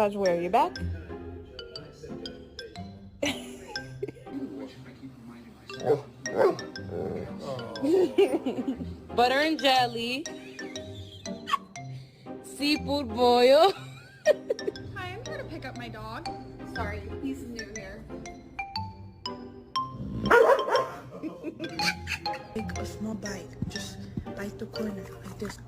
massage where? Your back? Butter and jelly. Seafood boil. Hi, I'm here to pick up my dog. Sorry, he's new here. Take a small bite. Just bite the corner like this.